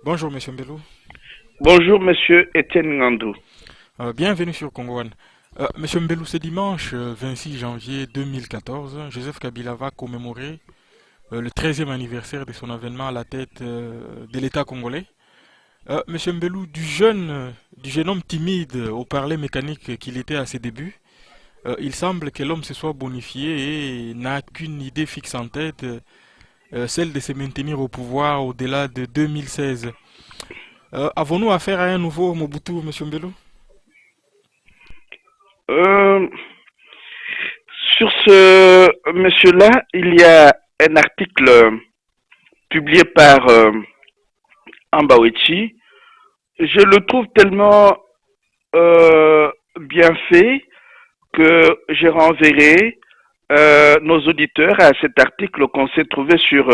Bonjour Monsieur Mbelou. Bonjour, monsieur Etienne Ngandou. Bienvenue sur Congo One. Monsieur Mbelou, ce dimanche 26 janvier 2014, Joseph Kabila va commémorer le 13e anniversaire de son avènement à la tête de l'État congolais. Monsieur Mbelou, du jeune homme timide au parler mécanique qu'il était à ses débuts, il semble que l'homme se soit bonifié et n'a qu'une idée fixe en tête, celle de se maintenir au pouvoir au-delà de 2016. Avons-nous affaire à un nouveau Mobutu, Monsieur Mbelou? Euh, sur ce monsieur-là, il y a un article publié par Ambawechi. Je le trouve tellement bien fait que je renverrai nos auditeurs à cet article qu'on s'est trouvé sur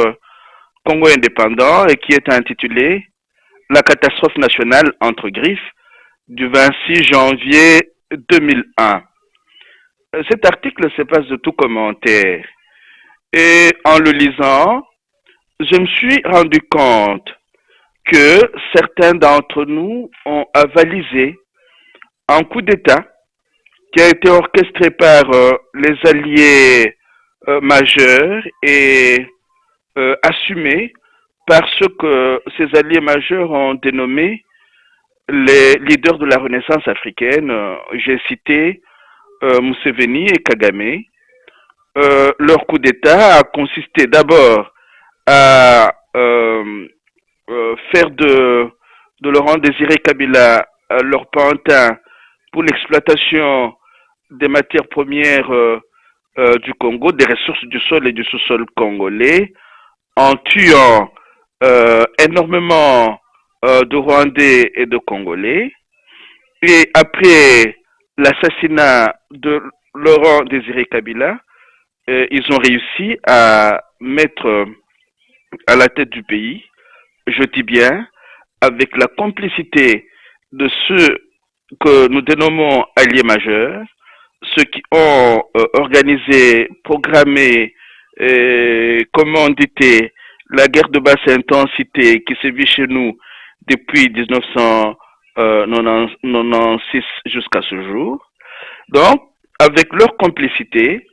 Congo indépendant et qui est intitulé La catastrophe nationale entre griffes du 26 janvier 2001. Cet article se passe de tout commentaire. Et en le lisant, je me suis rendu compte que certains d'entre nous ont avalisé un coup d'État qui a été orchestré par les alliés majeurs et assumé par ce que ces alliés majeurs ont dénommé les leaders de la Renaissance africaine. J'ai cité Museveni et Kagame. Leur coup d'État a consisté d'abord à faire de Laurent Désiré Kabila leur pantin pour l'exploitation des matières premières du Congo, des ressources du sol et du sous-sol congolais, en tuant énormément de Rwandais et de Congolais. Et après l'assassinat de Laurent Désiré Kabila, ils ont réussi à mettre à la tête du pays, je dis bien, avec la complicité de ceux que nous dénommons alliés majeurs, ceux qui ont organisé, programmé, commandité la guerre de basse intensité qui se vit chez nous depuis 1996 jusqu'à ce jour. Donc, avec leur complicité,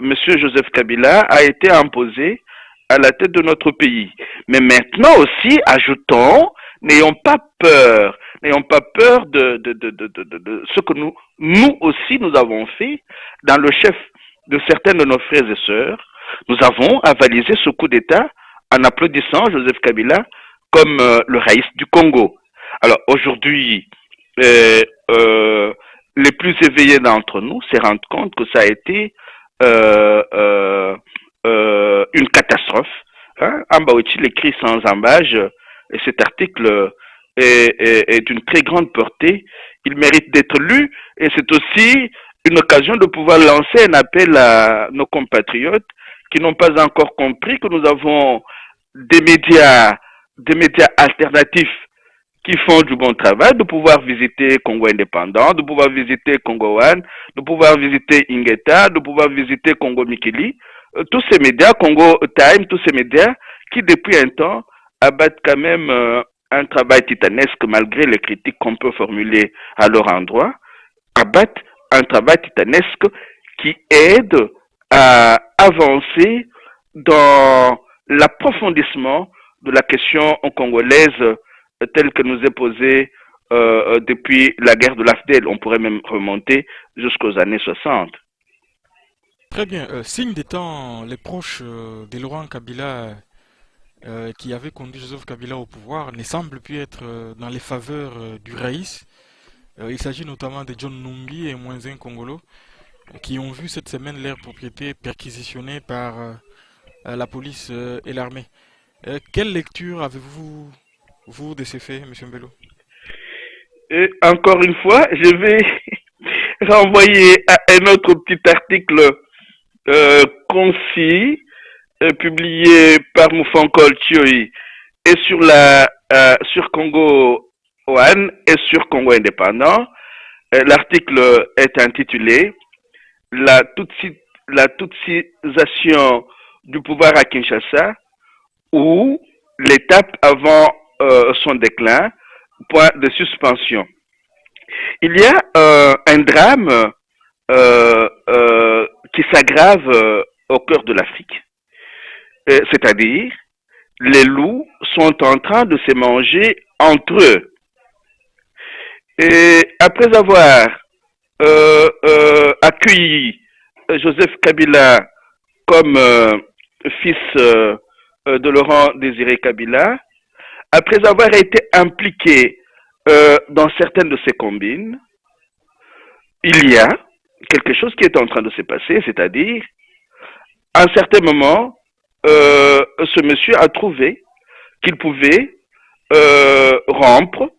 Monsieur Joseph Kabila a été imposé à la tête de notre pays. Mais maintenant aussi, ajoutons, n'ayons pas peur de ce que nous aussi nous avons fait dans le chef de certains de nos frères et sœurs. Nous avons avalisé ce coup d'État en applaudissant Joseph Kabila comme le raïs du Congo. Alors aujourd'hui, euh, euh, les plus éveillés d'entre nous se rendent compte que ça a été une catastrophe. Hein? Ambaouchi l'écrit sans embâge et cet article est d'une très grande portée. Il mérite d'être lu et c'est aussi une occasion de pouvoir lancer un appel à nos compatriotes qui n'ont pas encore compris que nous avons des médias alternatifs qui font du bon travail, de pouvoir visiter Congo Indépendant, de pouvoir visiter Congo One, de pouvoir visiter Ingeta, de pouvoir visiter Congo Mikili. Tous ces médias, Congo Time, tous ces médias qui depuis un temps abattent quand même un travail titanesque malgré les critiques qu'on peut formuler à leur endroit, abattent un travail titanesque qui aide à avancer dans l'approfondissement de la question congolaise telle que nous est posée depuis la guerre de l'AFDEL. On pourrait même remonter jusqu'aux années 60. Très bien. Signe des temps, les proches de Laurent Kabila qui avaient conduit Joseph Kabila au pouvoir ne semblent plus être dans les faveurs du Raïs. Il s'agit notamment de John Numbi et Moinzen Congolo qui ont vu cette semaine leurs propriétés perquisitionnées par la police et l'armée. Quelle lecture avez-vous vous de ces faits, Monsieur Mbello? Et encore une fois, je vais renvoyer à un autre petit article concis publié par Moufankol Thioy et sur sur Congo One et sur Congo Indépendant. L'article est intitulé La Tutsi, la Tutsisation du pouvoir à Kinshasa ou l'étape avant son déclin, point de suspension. Il y a un drame qui s'aggrave au cœur de l'Afrique, c'est-à-dire les loups sont en train de se manger entre eux. Et après avoir accueilli Joseph Kabila comme fils de Laurent Désiré Kabila, après avoir été impliqué dans certaines de ses combines, il y a quelque chose qui est en train de se passer, c'est-à-dire, à un certain moment, ce monsieur a trouvé qu'il pouvait rompre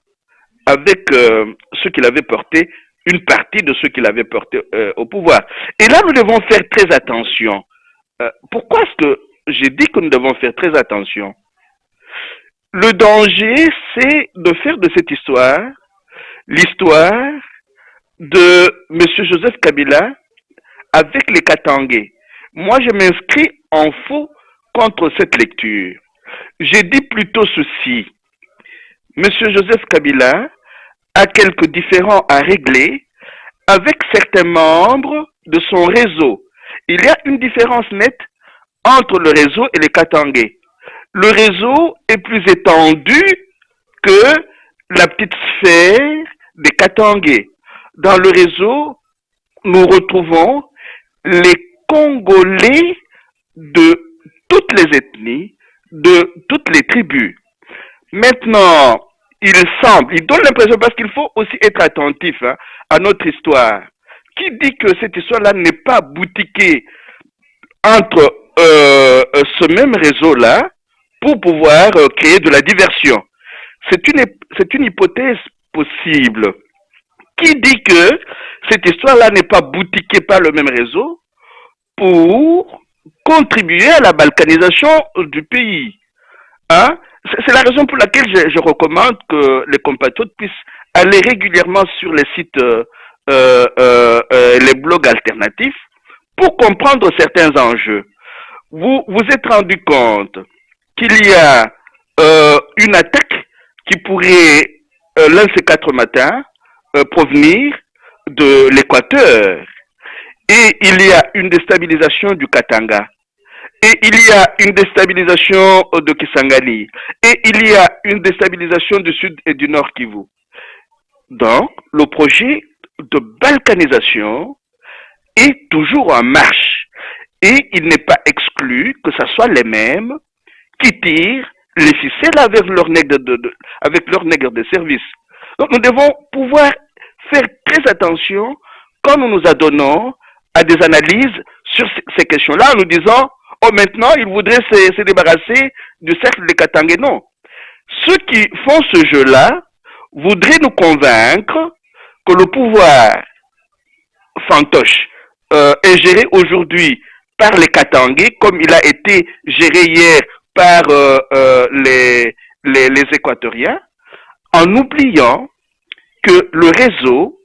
avec ceux qu'il avait porté, une partie de ceux qu'il avait porté au pouvoir. Et là, nous devons faire très attention. Pourquoi est-ce que j'ai dit que nous devons faire très attention? Le danger, c'est de faire de cette histoire l'histoire de M. Joseph Kabila avec les Katangais. Moi, je m'inscris en faux contre cette lecture. J'ai dit plutôt ceci. M. Joseph Kabila a quelques différends à régler avec certains membres de son réseau. Il y a une différence nette entre le réseau et les Katangais. Le réseau est plus étendu que la petite sphère des Katangais. Dans le réseau, nous retrouvons les Congolais de toutes les ethnies, de toutes les tribus. Maintenant, il donne l'impression, parce qu'il faut aussi être attentif à notre histoire. Qui dit que cette histoire-là n'est pas boutiquée entre ce même réseau-là pour pouvoir créer de la diversion? C'est une hypothèse possible. Qui dit que cette histoire-là n'est pas boutiquée par le même réseau pour contribuer à la balkanisation du pays? Hein? C'est la raison pour laquelle je recommande que les compatriotes puissent aller régulièrement sur les sites, les blogs alternatifs, pour comprendre certains enjeux. Vous vous êtes rendu compte qu'il y a une attaque qui pourrait, l'un de ces 4 matins, provenir de l'Équateur. Et il y a une déstabilisation du Katanga. Et il y a une déstabilisation de Kisangani. Et il y a une déstabilisation du sud et du nord Kivu. Donc, le projet de balkanisation est toujours en marche. Et il n'est pas exclu que ce soit les mêmes qui tirent les ficelles avec leur nègre de service. Donc, nous devons pouvoir faire très attention quand nous nous adonnons à des analyses sur ces questions-là en nous disant oh, maintenant, ils voudraient se débarrasser du cercle des Katangais. Non. Ceux qui font ce jeu-là voudraient nous convaincre que le pouvoir fantoche est géré aujourd'hui par les Katangais, comme il a été géré hier par les Équatoriens, en oubliant que le réseau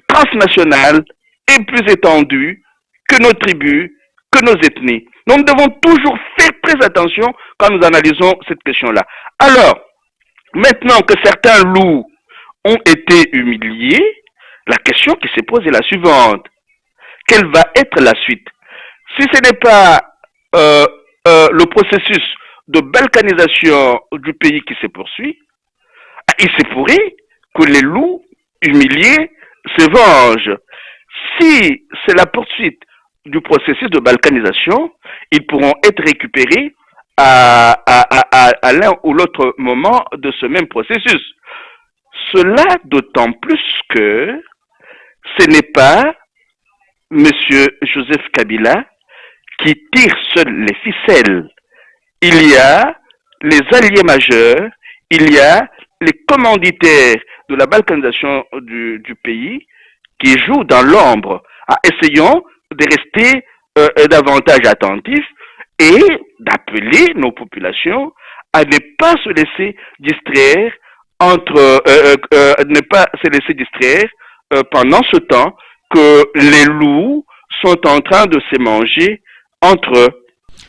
transnational est plus étendu que nos tribus, que nos ethnies. Donc, nous devons toujours faire très attention quand nous analysons cette question-là. Alors, maintenant que certains loups ont été humiliés, la question qui se pose est la suivante. Quelle va être la suite? Si ce n'est pas le processus de balkanisation du pays qui se poursuit, il se pourrait que les loups humiliés se vengent. Si c'est la poursuite du processus de balkanisation, ils pourront être récupérés à l'un ou l'autre moment de ce même processus. Cela d'autant plus que ce n'est pas M. Joseph Kabila qui tire seul les ficelles. Il y a les alliés majeurs, il y a les commanditaires de la balkanisation du pays qui jouent dans l'ombre. Essayons de rester davantage attentifs et d'appeler nos populations à ne pas se laisser distraire ne pas se laisser distraire pendant ce temps que les loups sont en train de se manger entre eux.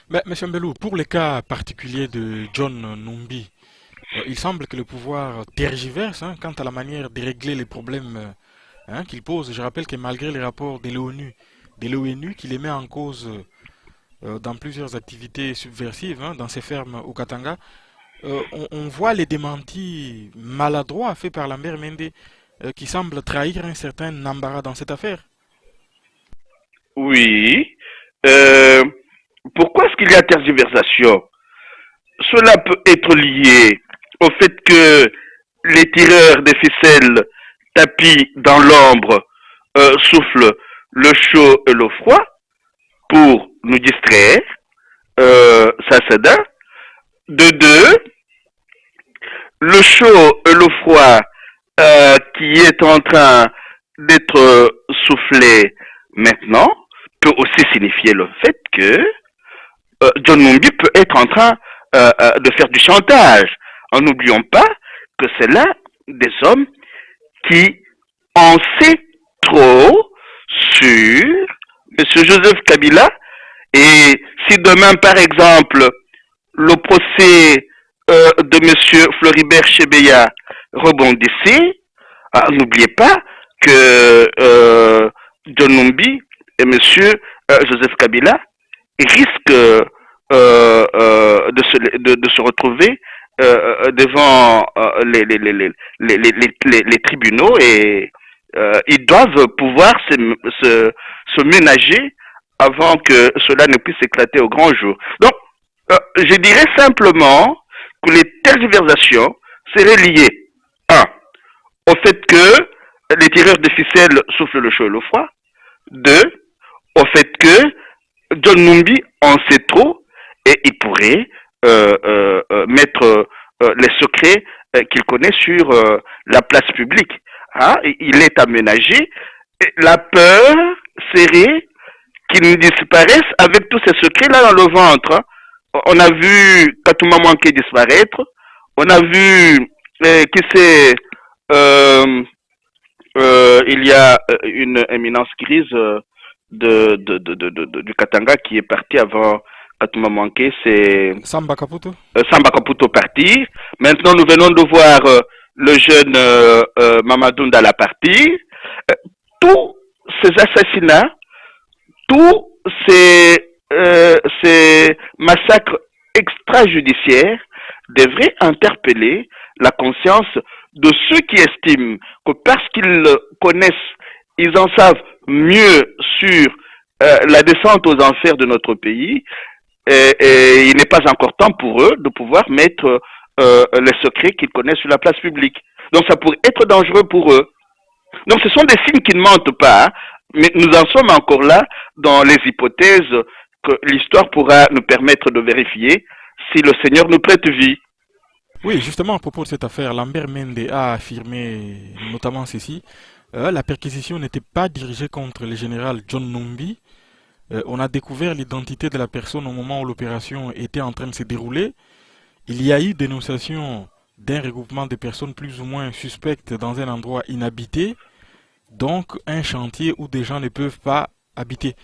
Mais, M. Mbelou, pour les cas particuliers de John Numbi, Il semble que le pouvoir tergiverse quant à la manière de régler les problèmes qu'il pose. Je rappelle que malgré les rapports de l'ONU qui les met en cause dans plusieurs activités subversives dans ces fermes au Katanga, on voit les démentis maladroits faits par Lambert Mende qui semblent trahir un certain embarras dans cette affaire. Oui. Euh, Pourquoi est-ce qu'il y a tergiversation? Cela peut être lié au fait que les tireurs des ficelles tapis dans l'ombre soufflent le chaud et le froid pour nous distraire. Ça c'est d'un. De deux, le chaud et le froid qui est en train d'être soufflé maintenant peut aussi signifier le fait que John Numbi peut être en train de faire du chantage. En n'oublions pas que c'est là des hommes qui en sait trop sur M. Joseph Kabila. Et si demain, par exemple, le procès de M. Floribert Chebeya rebondissait, n'oubliez pas que John Numbi et M. Joseph Kabila risquent de se retrouver devant les tribunaux et ils doivent pouvoir se ménager avant que cela ne puisse éclater au grand jour. Donc, je dirais simplement que les tergiversations seraient liées, un, au fait que les tireurs de ficelles soufflent le chaud et le froid, deux, au fait que John Numbi en sait trop et il pourrait mettre les secrets qu'il connaît sur la place publique. Il est aménagé. Et la peur serait qu'il disparaisse avec tous ces secrets-là dans le ventre. On a vu Katouma Manké disparaître. On a vu qui c'est il y a une éminence grise du Katanga qui est parti avant Katouma Manké, c'est Samba Kaputo. Samba Kaputo partir. Maintenant, nous venons de voir le jeune Mamadou Ndala partir. Tous ces assassinats, tous ces massacres extrajudiciaires devraient interpeller la conscience de ceux qui estiment que parce qu'ils connaissent, ils en savent mieux sur la descente aux enfers de notre pays, et il n'est pas encore temps pour eux de pouvoir mettre les secrets qu'ils connaissent sur la place publique. Donc ça pourrait être dangereux pour eux. Donc ce sont des signes qui ne mentent pas, mais nous en sommes encore là dans les hypothèses que l'histoire pourra nous permettre de vérifier si le Seigneur nous prête vie. Oui, justement, à propos de cette affaire, Lambert Mende a affirmé notamment ceci. La perquisition n'était pas dirigée contre le général John Numbi. On a découvert l'identité de la personne au moment où l'opération était en train de se dérouler. Il y a eu dénonciation d'un regroupement de personnes plus ou moins suspectes dans un endroit inhabité, donc un chantier où des gens ne peuvent pas habiter.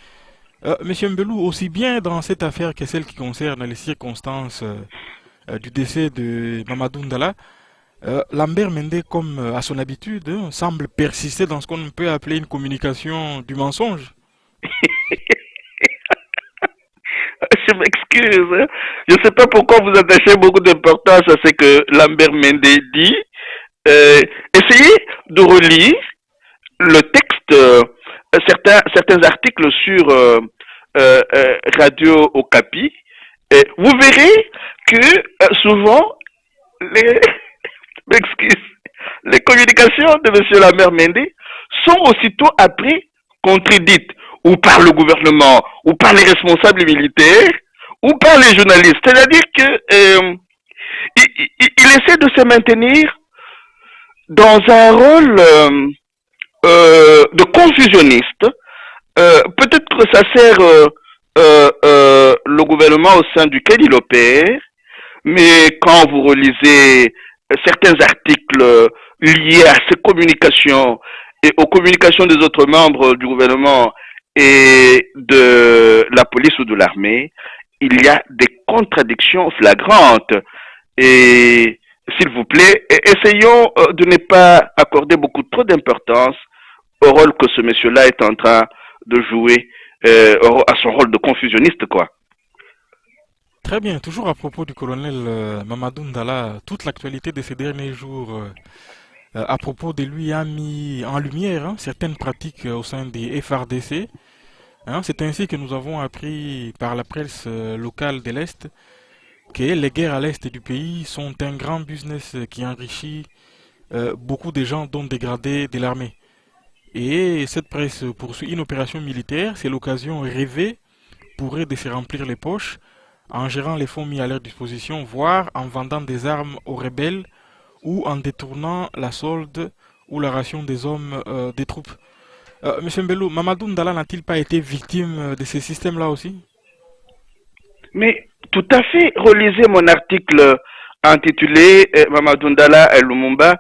Monsieur Mbelou, aussi bien dans cette affaire que celle qui concerne les circonstances du décès de Mamadou Ndala, Lambert Mende, comme à son habitude, semble persister dans ce qu'on peut appeler une communication du mensonge. Je m'excuse. Je ne sais pas pourquoi vous attachez beaucoup d'importance à ce que Lambert Mende dit. Essayez de relire le texte, certains articles sur Radio Okapi. Et vous verrez que souvent, les, m'excuse, les communications de M. Lambert Mende sont aussitôt après contredites ou par le gouvernement, ou par les responsables militaires, ou par les journalistes. C'est-à-dire que il essaie de se maintenir dans un rôle de confusionniste. Peut-être que ça sert le gouvernement au sein duquel il opère, mais quand vous relisez certains articles liés à ces communications et aux communications des autres membres du gouvernement et de la police ou de l'armée, il y a des contradictions flagrantes. Et s'il vous plaît, essayons de ne pas accorder beaucoup trop d'importance au rôle que ce monsieur-là est en train de jouer, à son rôle de confusionniste, quoi. Très bien, toujours à propos du colonel Mamadou Ndala, toute l'actualité de ces derniers jours à propos de lui a mis en lumière certaines pratiques au sein des FRDC. C'est ainsi que nous avons appris par la presse locale de l'Est que les guerres à l'Est du pays sont un grand business qui enrichit beaucoup de gens, dont des gradés de l'armée. Et cette presse poursuit une opération militaire, c'est l'occasion rêvée pour eux de se remplir les poches en gérant les fonds mis à leur disposition, voire en vendant des armes aux rebelles ou en détournant la solde ou la ration des hommes des troupes. Monsieur Mbelou, Mamadou Ndala n'a-t-il pas été victime de ces systèmes-là aussi? Mais tout à fait, relisez mon article intitulé Mamadou Ndala et Lumumba,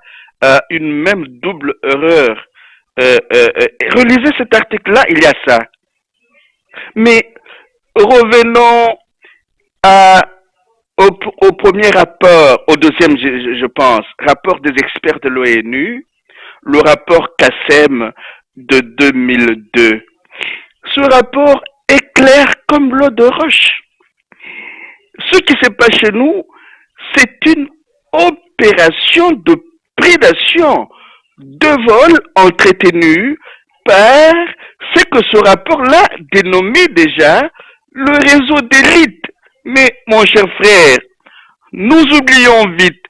une même double erreur. Relisez cet article-là, il y a ça. Mais revenons à, au premier rapport, au deuxième, je pense, rapport des experts de l'ONU, le rapport CASEM de 2002. Ce rapport est clair comme l'eau de roche. Ce qui se passe chez nous, c'est une opération de prédation, de vol entretenu par ce que ce rapport-là dénommait déjà le réseau d'élite. Mais mon cher frère, nous oublions vite,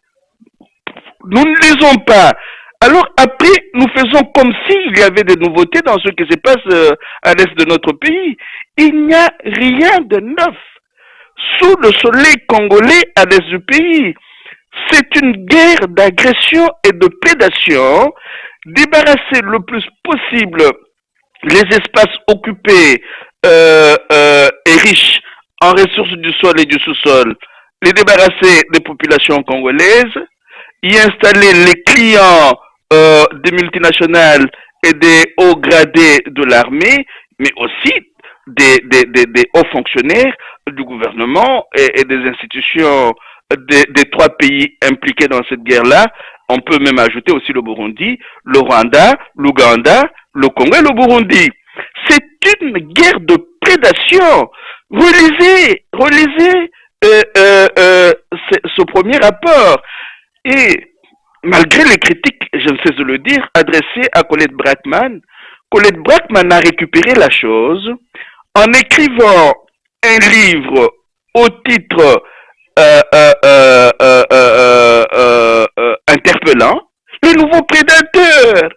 nous ne lisons pas. Alors après, nous faisons comme s'il y avait des nouveautés dans ce qui se passe à l'est de notre pays. Il n'y a rien de neuf sous le soleil congolais à l'est du pays. C'est une guerre d'agression et de prédation, débarrasser le plus possible les espaces occupés et riches en ressources du sol et du sous-sol, les débarrasser des populations congolaises, y installer les clients des multinationales et des hauts gradés de l'armée, mais aussi des hauts fonctionnaires du gouvernement et des institutions des trois pays impliqués dans cette guerre-là. On peut même ajouter aussi le Burundi, le Rwanda, l'Ouganda, le Congo et le Burundi. C'est une guerre de prédation. Relisez ce premier rapport. Et malgré les critiques, je ne cesse de le dire, adressées à Colette Brackman a récupéré la chose en écrivant un livre au titre interpellant, les nouveaux prédateurs.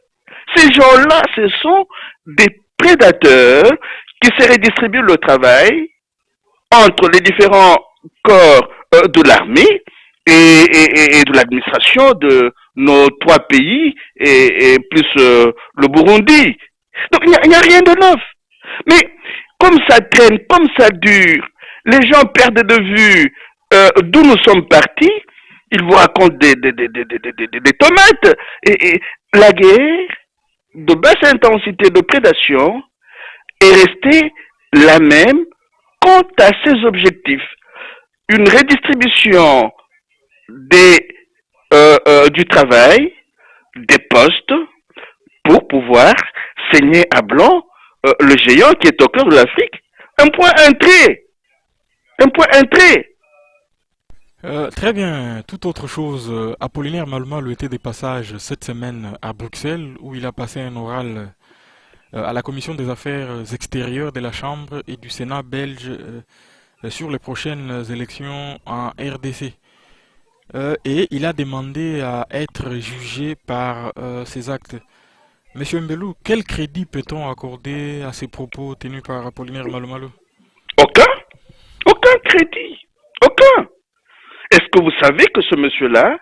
Ces gens-là, ce sont des prédateurs qui se redistribuent le travail entre les différents corps de l'armée et de l'administration de nos trois pays et plus le Burundi. Donc il n'y a rien de neuf. Mais comme ça traîne, comme ça dure, les gens perdent de vue d'où nous sommes partis, ils vous racontent des tomates. Et la guerre de basse intensité de prédation est restée la même quant à ses objectifs. Une redistribution du travail, des postes, pour pouvoir saigner à blanc le géant qui est au cœur de l'Afrique. Un point, un trait. Un point, un trait. Très bien, toute autre chose. Apollinaire Malumalu était de passage cette semaine à Bruxelles où il a passé un oral à la commission des affaires extérieures de la Chambre et du Sénat belge sur les prochaines élections en RDC. Et il a demandé à être jugé par ses actes. Monsieur Mbelou, quel crédit peut-on accorder à ces propos tenus par Apollinaire Malumalu? Aucun. Aucun crédit. Aucun. Est-ce que vous savez que ce monsieur-là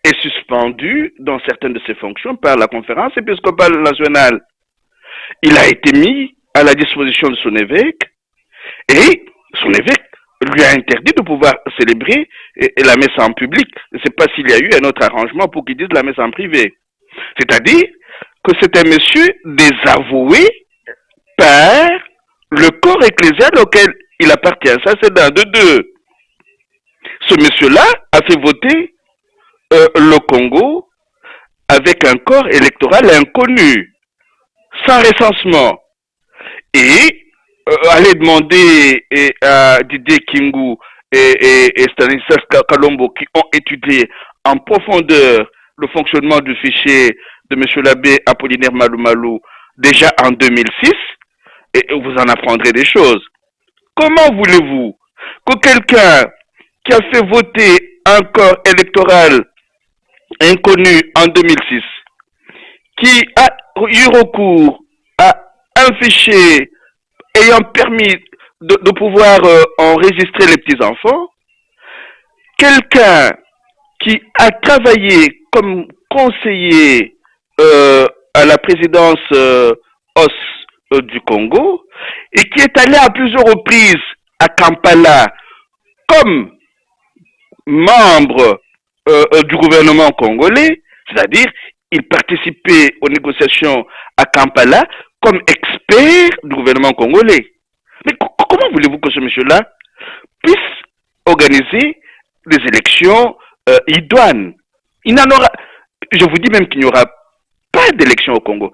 est suspendu dans certaines de ses fonctions par la conférence épiscopale nationale? Il a été mis à la disposition de son évêque et son évêque lui a interdit de pouvoir célébrer la messe en public. Je ne sais pas s'il y a eu un autre arrangement pour qu'il dise la messe en privé. C'est-à-dire que c'est un monsieur désavoué par le corps ecclésial auquel il appartient. Ça, c'est d'un de deux. Ce monsieur-là a fait voter le Congo avec un corps électoral inconnu, sans recensement. Et aller demander à Didier Kingu et Stanislas Kalombo qui ont étudié en profondeur le fonctionnement du fichier de M. l'abbé Apollinaire Malou déjà en 2006, et vous en apprendrez des choses. Comment voulez-vous que quelqu'un qui a fait voter un corps électoral inconnu en 2006, qui a eu recours à un fichier ayant permis de pouvoir enregistrer les petits-enfants, quelqu'un qui a travaillé comme conseiller à la présidence OS du Congo et qui est allé à plusieurs reprises à Kampala comme membre du gouvernement congolais, c'est-à-dire il participait aux négociations à Kampala comme expert du gouvernement congolais. Mais comment voulez-vous que ce monsieur-là puisse organiser des élections idoines? Il n'en aura, je vous dis même qu'il n'y aura pas d'élection au Congo.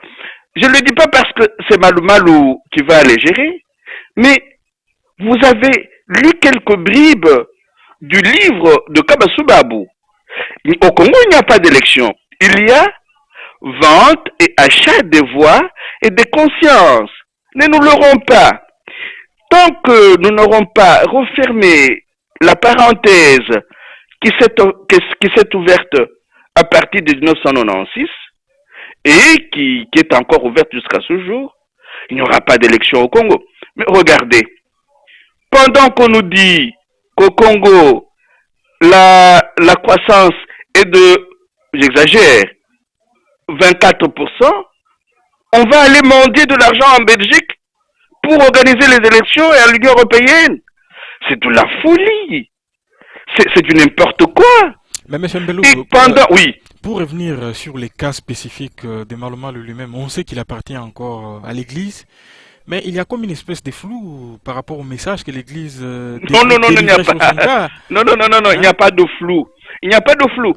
Je ne le dis pas parce que c'est Malou Malou qui va les gérer, mais vous avez lu quelques bribes du livre de Kabassou Babou. Au Congo, il n'y a pas d'élection. Il y a vente et achat des voix et des consciences. Ne nous l'aurons pas. Tant que nous n'aurons pas refermé la parenthèse qui s'est ouverte à partir de 1996 et qui est encore ouverte jusqu'à ce jour, il n'y aura pas d'élection au Congo. Mais regardez, pendant qu'on nous dit qu'au Congo, la croissance est de, j'exagère, 24%, on va aller mendier de l'argent en Belgique pour organiser les élections et à l'Union européenne. C'est de la folie. C'est du n'importe quoi. Mais M. Mbelou, Et pendant, oui. pour revenir sur les cas spécifiques de Malou Malou lui-même, on sait qu'il appartient encore à l'Église, mais il y a comme une espèce de flou par rapport au message que l'Église non, il n'y a pas. Non, hein? Il n'y a pas de flou. Il n'y a pas de flou.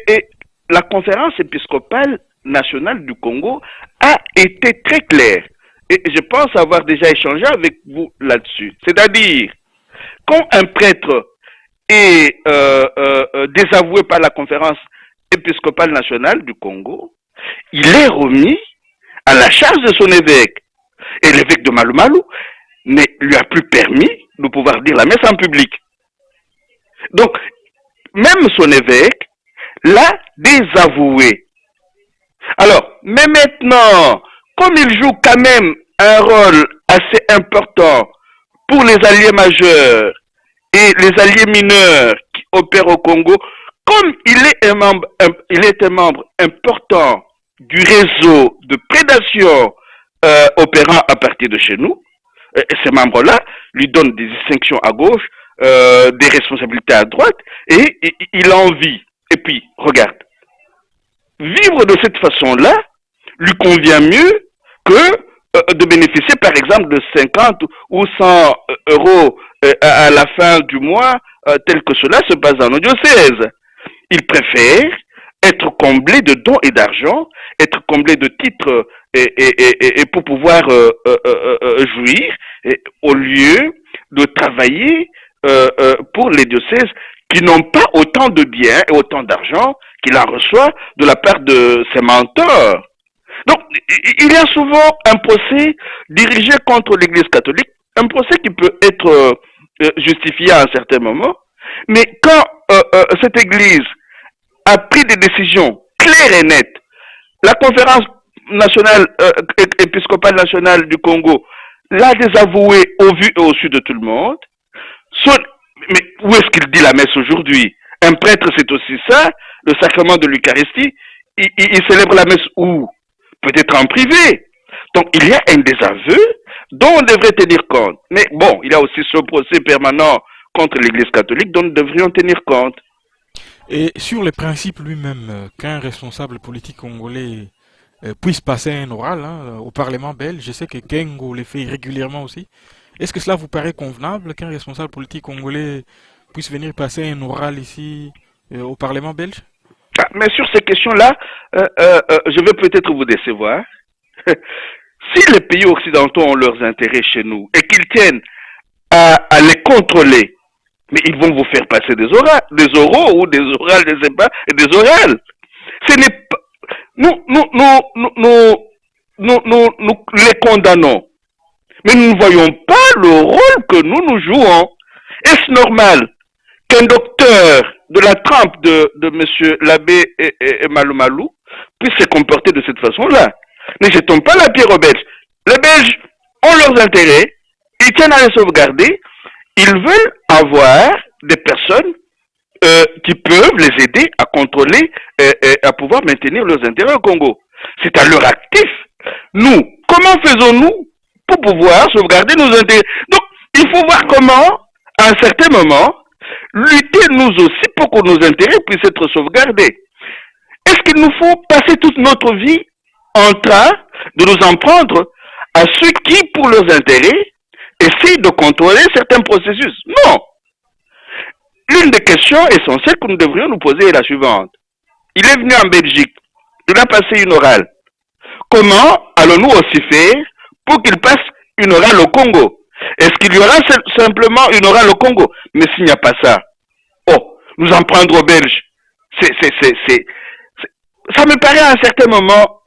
Et la conférence épiscopale nationale du Congo a été très claire. Et je pense avoir déjà échangé avec vous là-dessus. C'est-à-dire, quand un prêtre est désavoué par la conférence épiscopale nationale du Congo, il est remis à la charge de son évêque. Et l'évêque de Malou Malou ne lui a plus permis de pouvoir dire la messe en public. Donc, même son évêque l'a désavoué. Alors, mais maintenant, comme il joue quand même un rôle assez important pour les alliés majeurs et les alliés mineurs qui opèrent au Congo, comme il est un membre important du réseau de prédation opérant à partir de chez nous, ces membres-là lui donnent des distinctions à gauche, des responsabilités à droite, et il a envie. Et puis, regarde, vivre de cette façon-là lui convient mieux que de bénéficier, par exemple, de 50 ou 100 euros à la fin du mois, tel que cela se passe dans nos diocèses. Il préfère être comblé de dons et d'argent, être comblé de titres et pour pouvoir jouir, au lieu de travailler pour les diocèses qui n'ont pas autant de biens et autant d'argent qu'il en reçoit de la part de ses mentors. Donc, il y a souvent un procès dirigé contre l'Église catholique, un procès qui peut être justifié à un certain moment, mais quand cette Église a pris des décisions claires et nettes, la conférence nationale, épiscopale nationale du Congo l'a désavoué au vu et au su de tout le monde. Mais où est-ce qu'il dit la messe aujourd'hui? Un prêtre, c'est aussi ça, le sacrement de l'Eucharistie. Il célèbre la messe où? Peut-être en privé. Donc il y a un désaveu dont on devrait tenir compte. Mais bon, il y a aussi ce procès permanent contre l'Église catholique dont nous devrions tenir compte. Et sur le principe lui-même, qu'un responsable politique congolais puisse passer un oral au Parlement belge, je sais que Kengo le fait régulièrement aussi. Est-ce que cela vous paraît convenable qu'un responsable politique congolais puisse venir passer un oral ici au Parlement belge? mais sur ces questions-là, je vais peut-être vous décevoir. Si les pays occidentaux ont leurs intérêts chez nous et qu'ils tiennent à les contrôler, mais ils vont vous faire passer des oraux ou des orales, je sais pas, et des orales. Ce n'est pas, nous les condamnons, mais nous ne voyons pas le rôle que nous jouons. Est-ce normal qu'un docteur de la trempe de M. Labbé et Malou Malou puisse se comporter de cette façon-là? Ne jetons pas la pierre aux Belges. Les Belges ont leurs intérêts, ils tiennent à les sauvegarder, ils veulent avoir des personnes qui peuvent les aider à contrôler et à pouvoir maintenir leurs intérêts au Congo. C'est à leur actif. Nous, comment faisons-nous pour pouvoir sauvegarder nos intérêts? Donc, il faut voir comment, à un certain moment, lutter nous aussi pour que nos intérêts puissent être sauvegardés. Est-ce qu'il nous faut passer toute notre vie en train de nous en prendre à ceux qui, pour leurs intérêts, essayent de contrôler certains processus? Non. L'une des questions essentielles que nous devrions nous poser est la suivante. Il est venu en Belgique, il a passé une orale. Comment allons-nous aussi faire pour qu'il passe une orale au Congo? Est-ce qu'il y aura simplement une orale au Congo? Mais s'il n'y a pas ça, oh, nous en prendre aux Belges, ça me paraît à un certain moment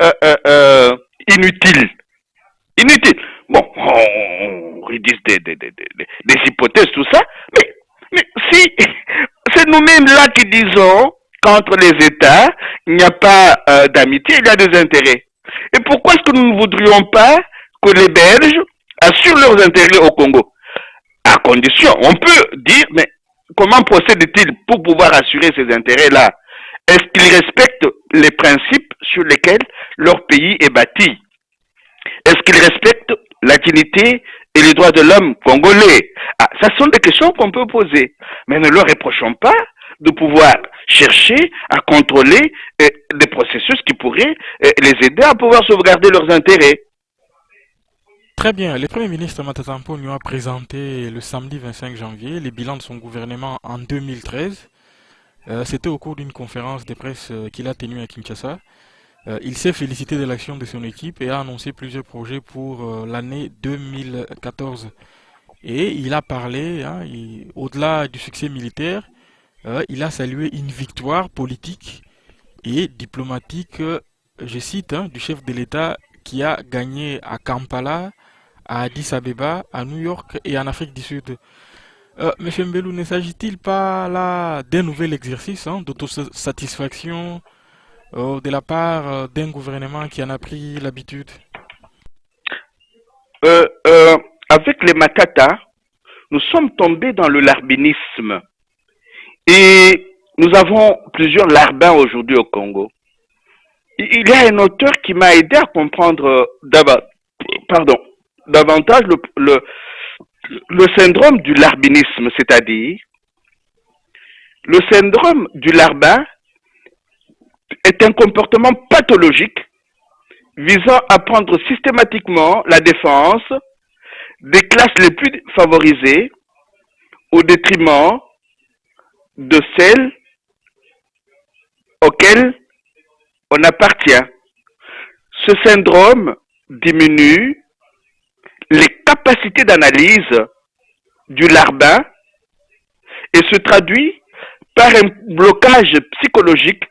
inutile. Inutile. Bon, on rédige des hypothèses, tout ça, mais si c'est nous-mêmes là qui disons qu'entre les États, il n'y a pas d'amitié, il y a des intérêts. Et pourquoi est-ce que nous ne voudrions pas que les Belges assurent leurs intérêts au Congo? À condition, on peut dire, mais comment procède-t-il pour pouvoir assurer ces intérêts-là? Est-ce qu'ils respectent les principes sur lesquels leur pays est bâti? Est-ce qu'ils respectent la dignité et les droits de l'homme congolais? Ah, ça sont des questions qu'on peut poser. Mais ne leur reprochons pas de pouvoir chercher à contrôler des processus qui pourraient les aider à pouvoir sauvegarder leurs intérêts. Très bien, le Premier ministre Matata Ponyo a présenté le samedi 25 janvier les bilans de son gouvernement en 2013. C'était au cours d'une conférence de presse qu'il a tenue à Kinshasa. Il s'est félicité de l'action de son équipe et a annoncé plusieurs projets pour l'année 2014. Et il a parlé, hein, au-delà du succès militaire, il a salué une victoire politique et diplomatique, je cite, hein, du chef de l'État qui a gagné à Kampala, à Addis Abeba, à New York et en Afrique du Sud. Monsieur Mbelou, ne s'agit-il pas là d'un nouvel exercice hein, d'autosatisfaction de la part d'un gouvernement qui en a pris l'habitude? Avec les Matata, nous sommes tombés dans le larbinisme. Et nous avons plusieurs larbins aujourd'hui au Congo. Il y a un auteur qui m'a aidé à comprendre davantage le syndrome du larbinisme, c'est-à-dire le syndrome du larbin est un comportement pathologique visant à prendre systématiquement la défense des classes les plus favorisées au détriment de celles auxquelles on appartient. Ce syndrome diminue les capacités d'analyse du larbin et se traduit par un blocage psychologique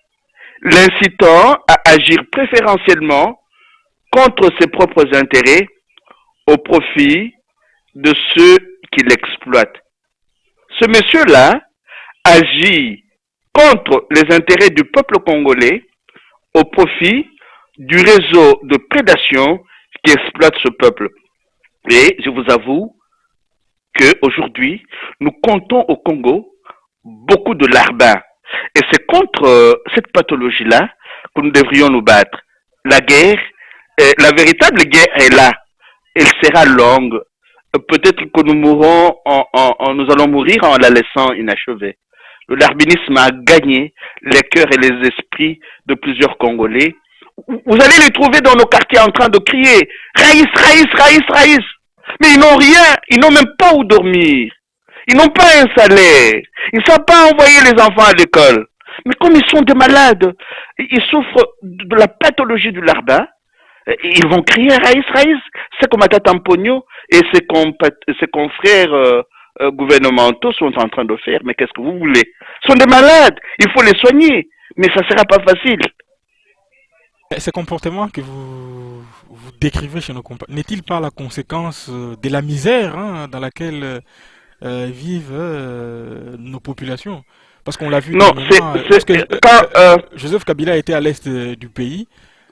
l'incitant à agir préférentiellement contre ses propres intérêts au profit de ceux qui l'exploitent. Ce monsieur-là agit contre les intérêts du peuple congolais au profit du réseau de prédation qui exploite ce peuple. Et je vous avoue qu'aujourd'hui, nous comptons au Congo beaucoup de larbins. Et c'est contre cette pathologie-là que nous devrions nous battre. La guerre, la véritable guerre est là. Elle sera longue. Peut-être que nous allons mourir en la laissant inachevée. Le larbinisme a gagné les cœurs et les esprits de plusieurs Congolais. Vous allez les trouver dans nos quartiers en train de crier Raïs, Raïs, Raïs, Raïs. Mais ils n'ont rien, ils n'ont même pas où dormir. Ils n'ont pas un salaire. Ils ne savent pas envoyer les enfants à l'école. Mais comme ils sont des malades, ils souffrent de la pathologie du larbin, ils vont crier Raïs, Raïs. C'est comme Tata Tampogno et ses confrères gouvernementaux sont en train de faire. Mais qu'est-ce que vous voulez? Ce sont des malades, il faut les soigner. Mais ça ne sera pas facile. Ces comportements que vous décrivez chez nos compatriotes, n'est-il pas la conséquence de la misère hein, dans laquelle vivent nos populations? Parce qu'on l'a vu Non, dernièrement, c'est quand Joseph Kabila était à l'est du pays,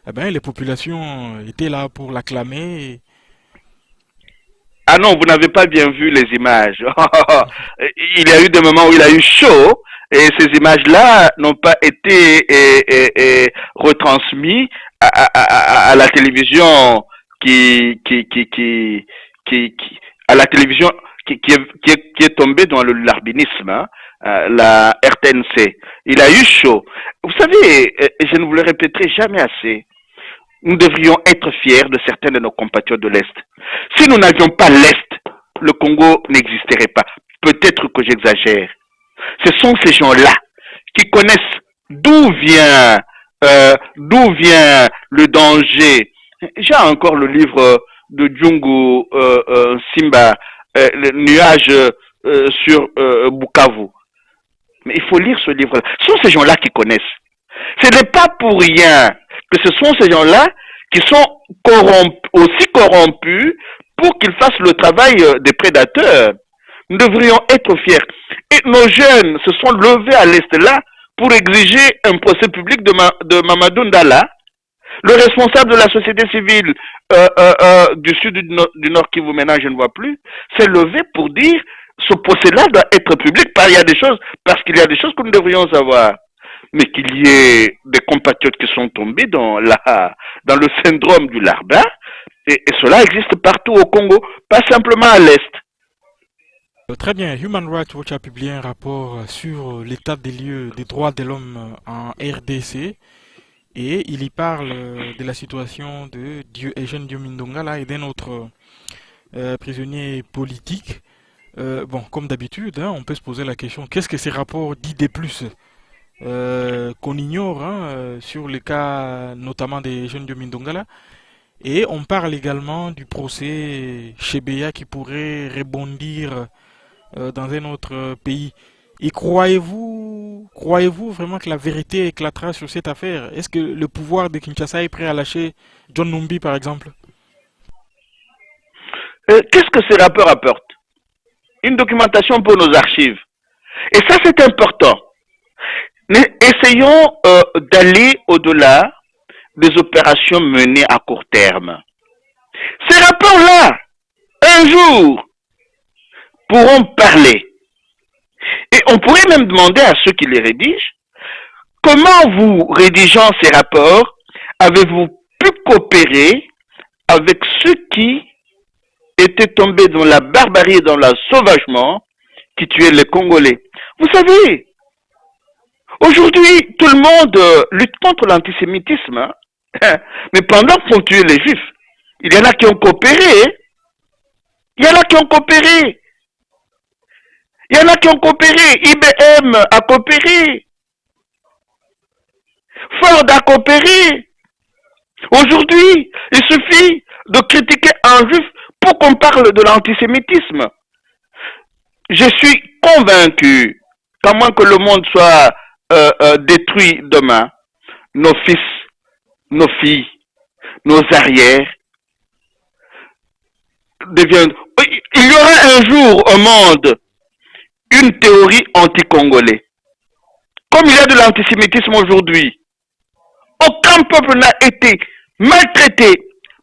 eh ben, les populations étaient là pour l'acclamer. ah non, vous n'avez pas bien vu les images. Il y a eu des moments où il a eu chaud et ces images-là n'ont pas été retransmises à la télévision à la télévision qui est tombée dans le larbinisme, hein, la RTNC. Il a eu chaud. Vous savez, je ne vous le répéterai jamais assez. Nous devrions être fiers de certains de nos compatriotes de l'Est. Si nous n'avions pas l'Est, le Congo n'existerait pas. Peut-être que j'exagère. Ce sont ces gens-là qui connaissent d'où vient le danger. J'ai encore le livre de Djungu Simba, le nuage sur Bukavu. Mais il faut lire ce livre-là. Ce sont ces gens-là qui connaissent. Ce n'est pas pour rien que ce sont ces gens-là qui sont aussi corrompus pour qu'ils fassent le travail des prédateurs. Nous devrions être fiers. Et nos jeunes se sont levés à l'Est là pour exiger un procès public de Mamadou Ndala, le responsable de la société civile du sud du nord qui vous ménage, je ne vois plus, s'est levé pour dire ce procès-là doit être public parce qu'il y a des choses que nous devrions savoir. Mais qu'il y ait des compatriotes qui sont tombés dans le syndrome du larbin, et cela existe partout au Congo, pas simplement à l'Est. Très bien, Human Rights Watch a publié un rapport sur l'état des lieux des droits de l'homme en RDC et il y parle de la situation de Eugène Diomine Ndongala et d'un autre prisonnier politique. Bon, comme d'habitude, hein, on peut se poser la question, qu'est-ce que ces rapports disent de plus qu'on ignore hein, sur le cas notamment des jeunes de Mindongala. Et on parle également du procès Chebeya qui pourrait rebondir dans un autre pays. Et croyez-vous vraiment que la vérité éclatera sur cette affaire? Est-ce que le pouvoir de Kinshasa est prêt à lâcher John Numbi par exemple? Qu'est-ce que ces rapports apportent? Une documentation pour nos archives. Et ça, c'est important. Mais essayons d'aller au-delà des opérations menées à court terme. Ces rapports-là, un jour, pourront parler. Et on pourrait même demander à ceux qui les rédigent, comment vous, rédigeant ces rapports, avez-vous pu coopérer avec ceux qui étaient tombés dans la barbarie et dans le sauvagement qui tuaient les Congolais? Vous savez, aujourd'hui, tout le monde lutte contre l'antisémitisme, hein? Mais pendant qu'on tuait les Juifs, il y en a qui ont coopéré. Il y en a qui ont coopéré. Il y en a qui ont coopéré. IBM a coopéré. Ford a coopéré. Aujourd'hui, il suffit de critiquer un juif pour qu'on parle de l'antisémitisme. Je suis convaincu qu'à moins que le monde soit détruit demain, nos fils, nos filles, nos arrières deviennent... Il y aura un jour au monde une théorie anti-congolais. Comme il y a de l'antisémitisme aujourd'hui, aucun peuple n'a été maltraité,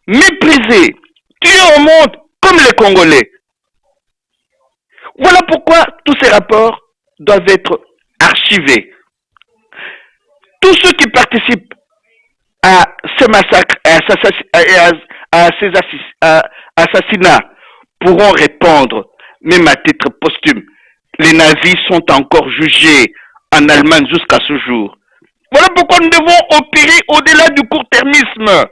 méprisé, tué au monde comme les Congolais. Voilà pourquoi tous ces rapports doivent être archivés. Tous ceux qui participent à ces massacres, à ces assassinats pourront répondre, même à titre posthume. Les nazis sont encore jugés en Allemagne jusqu'à ce jour. Voilà pourquoi nous devons opérer au-delà du court-termisme.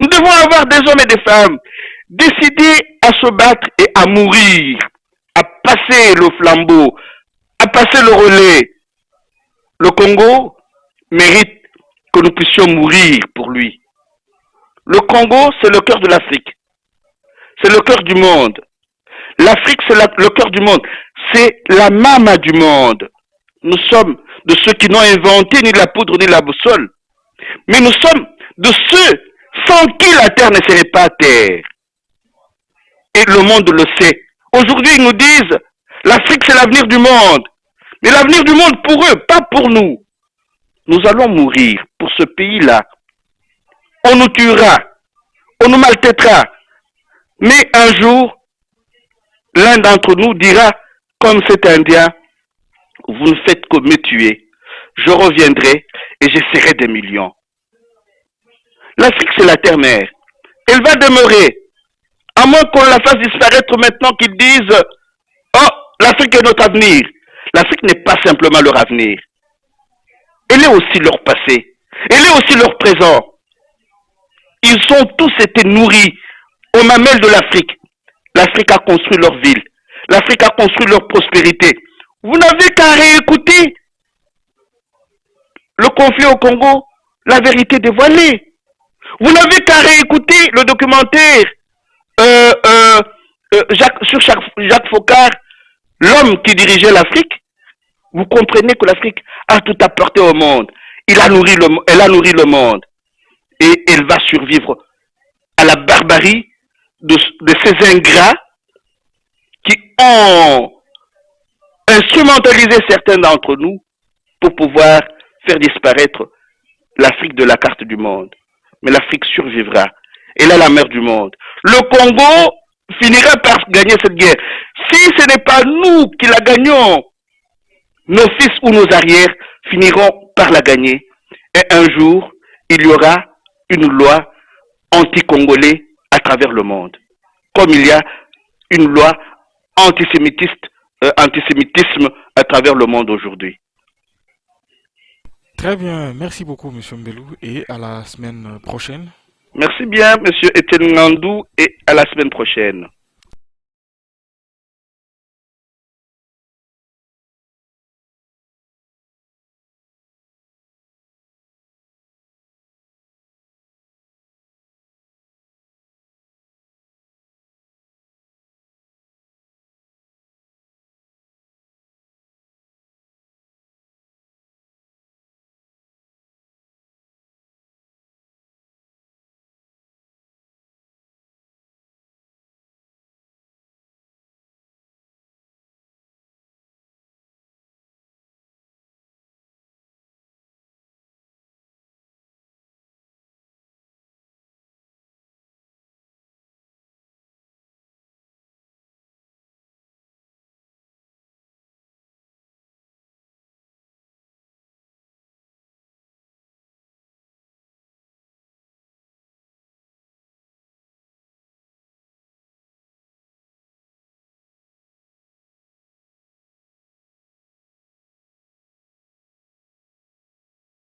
Nous devons avoir des hommes et des femmes décidés à se battre et à mourir, à passer le flambeau, à passer le relais. Le Congo mérite que nous puissions mourir pour lui. Le Congo, c'est le cœur de l'Afrique. C'est le cœur du monde. L'Afrique, c'est le cœur du monde. C'est la mama du monde. Nous sommes de ceux qui n'ont inventé ni la poudre ni la boussole. Mais nous sommes de ceux sans qui la terre ne serait pas terre. Et le monde le sait. Aujourd'hui, ils nous disent, l'Afrique, c'est l'avenir du monde. Mais l'avenir du monde pour eux, pas pour nous. Nous allons mourir pour ce pays-là. On nous tuera, on nous maltraitera. Mais un jour, l'un d'entre nous dira, comme cet Indien, vous ne faites que me tuer. Je reviendrai et j'essaierai des millions. L'Afrique, c'est la terre-mère. Elle va demeurer. À moins qu'on la fasse disparaître maintenant, qu'ils disent, oh, l'Afrique est notre avenir. L'Afrique n'est pas simplement leur avenir. Elle est aussi leur passé. Elle est aussi leur présent. Ils ont tous été nourris aux mamelles de l'Afrique. L'Afrique a construit leur ville. L'Afrique a construit leur prospérité. Vous n'avez qu'à réécouter le conflit au Congo, la vérité dévoilée. Vous n'avez qu'à réécouter le documentaire sur Jacques Foccart, l'homme qui dirigeait l'Afrique. Vous comprenez que l'Afrique a tout apporté au monde. Elle a nourri le monde. Et elle va survivre à la barbarie de ces ingrats qui ont instrumentalisé certains d'entre nous pour pouvoir faire disparaître l'Afrique de la carte du monde. Mais l'Afrique survivra. Elle est la mère du monde. Le Congo finira par gagner cette guerre. Si ce n'est pas nous qui la gagnons, nos fils ou nos arrières finiront par la gagner. Et un jour, il y aura une loi anti-congolais à travers le monde. Comme il y a une loi antisémitisme à travers le monde aujourd'hui. Très bien, merci beaucoup, Monsieur Mbelou, et à la semaine prochaine. Merci bien, Monsieur Etienne Ngandou, et à la semaine prochaine.